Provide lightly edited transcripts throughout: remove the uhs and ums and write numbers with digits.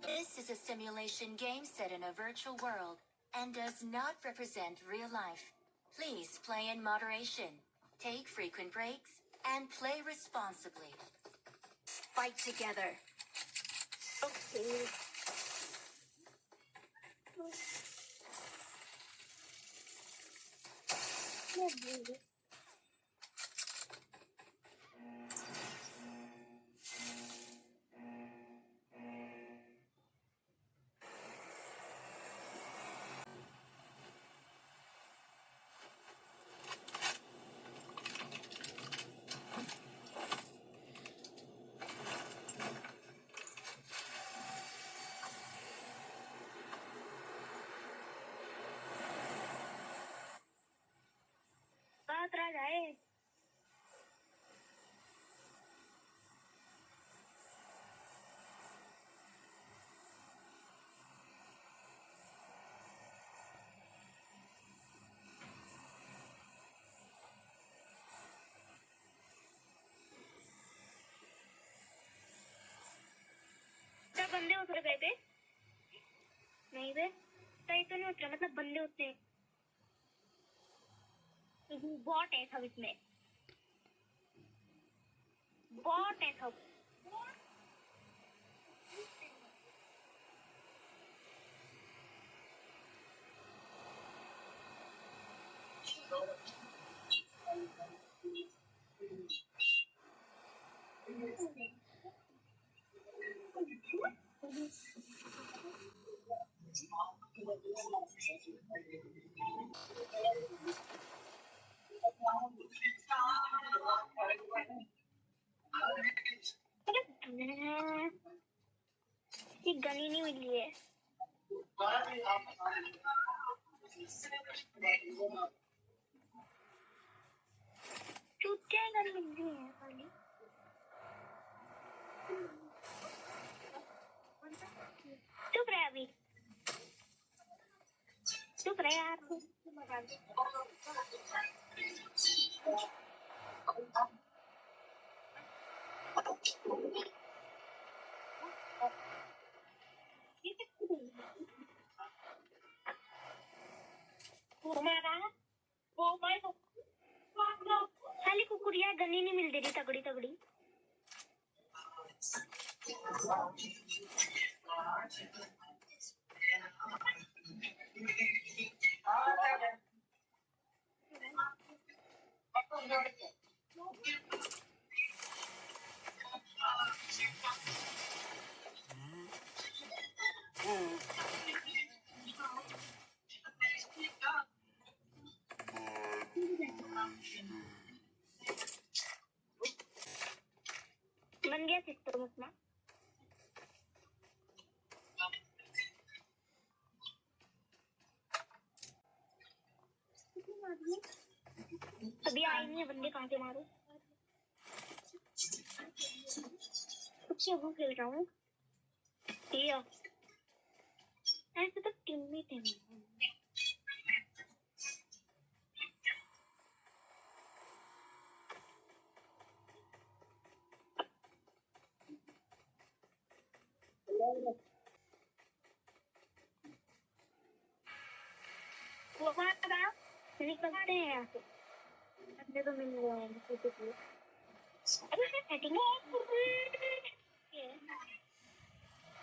This is a simulation game set in a virtual world and does not represent real life. Please play in moderation, take frequent breaks, and play responsibly. Fight together. Okay. बात रह जाए क्या बंदे उतर गए थे नहीं बे सही तो नहीं उतरे मतलब बंदे उतरे बॉट है सब इसमें बॉट है सब ये गनी नहीं मिली है चुटिया गन मिल गई है खाली चुप रहे अभी चुप रहे यार हमारा वो भाई साली कुकुरिया गन्नी नहीं मिल रही तगड़ी तगड़ी बन गया सिस्टम उसमें अभी आई नहीं है बंदे कहाँ से मारो सबसे वो खेल रहा हूँ ऐसे तो टीममेट है निकलते हैं यहाँ से अपने तो मिल गए हैं अरे सेटिंग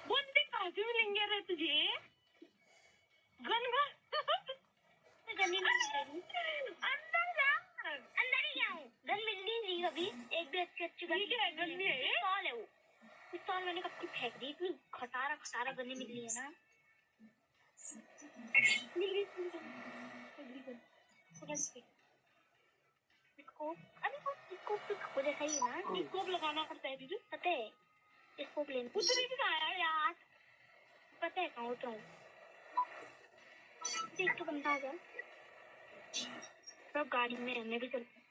बंदे कहाँ से मिलेंगे रे तुझे गन गन अंदर जा अंदर ही आओ गन मिल नहीं रही अभी एक भी अच्छी गन नहीं है पिस्तौल है वो पिस्तौल मैंने कब की फेंक दी इतनी खटारा गन मिल रही है ना स्कोप जैसा ही है ना स्कोप लगाना पड़ता है दीदी पता है स्कोप लेना उतने भी आया यार पता है कहाँ उतरा एक तो बंदा आ जाए सब गाड़ी में मैं भी चलती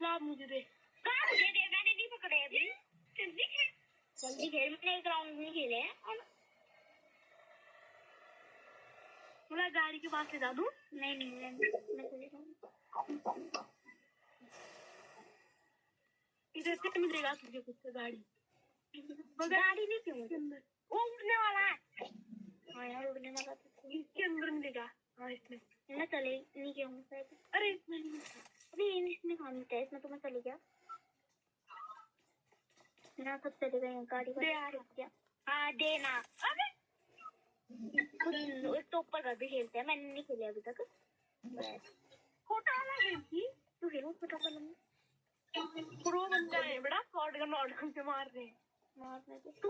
ला मुझे दे मैंने नहीं पकड़े अभी जल्दी खेल मैंने एक राउंड नहीं खेले और बोला गाड़ी के पास ले जा दूं नहीं मैं चले जाऊँ इधर से मिलेगा तुझे कुछ गाड़ी नहीं क्यों वो उड़ने वाला है हाँ यार उड़ने वाला तो इसके अंदर मिलेगा हाँ इसमें मैं चले नहीं गया हूँ शायद अरे इसमें नहीं अभी इसमें कहाँ मिलता है इसमें तो मैं चले गया ना सब चले गए गाड़ी दे यार हाँ देना अबे एक तो ऊपर भी खेलते हैं मैंने नहीं खेले अभी तक छोटा वाला खेलती तू खेलो छोटा वाला में प्रो बन जाए बड़ा शॉटगन से मार रहे मारने के तू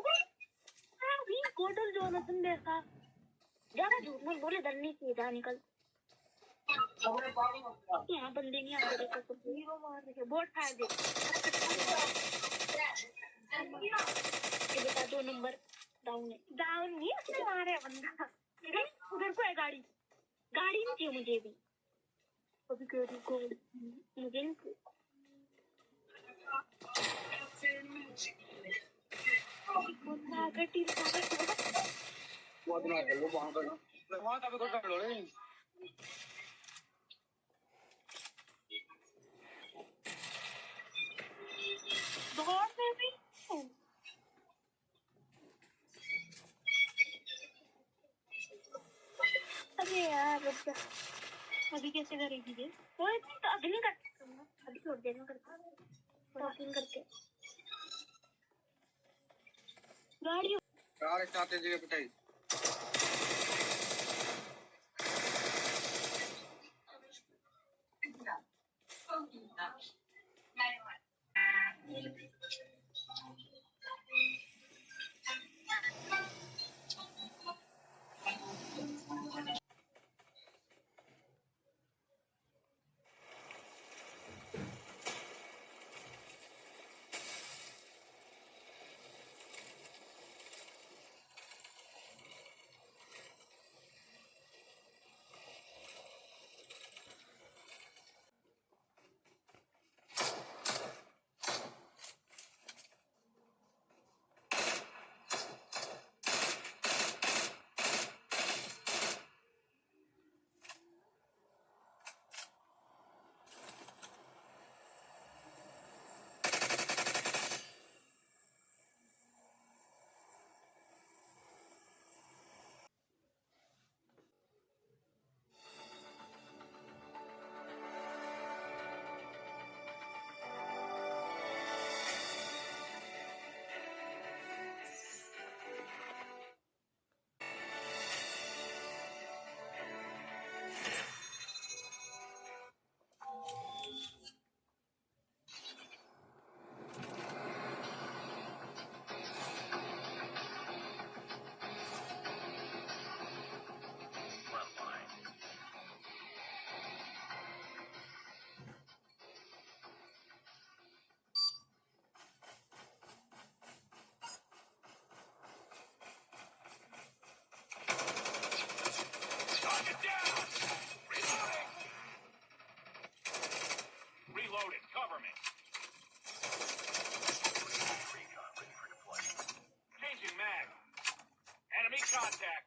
अभी कोडल जो ना तुम देखा ज्यादा झूठ मत बोले डर नहीं चाहिए निकल यहाँ बंदे नहीं आते देखो तो हीरो मार रहे बहुत फायदे ये बेटा 2 नंबर डाउन नहीं उसने मारे बंदा उधर को है गाड़ी नहीं चाहिए मुझे भी अभी गाड़ी को मुझे नहीं अरे यार रुक जा अभी कैसे करेगी ये तो अभी नहीं कर सकता अभी छोड़ देना करता टॉकिंग करके गाड़ी कार एक साथ जगह पिटाई contact.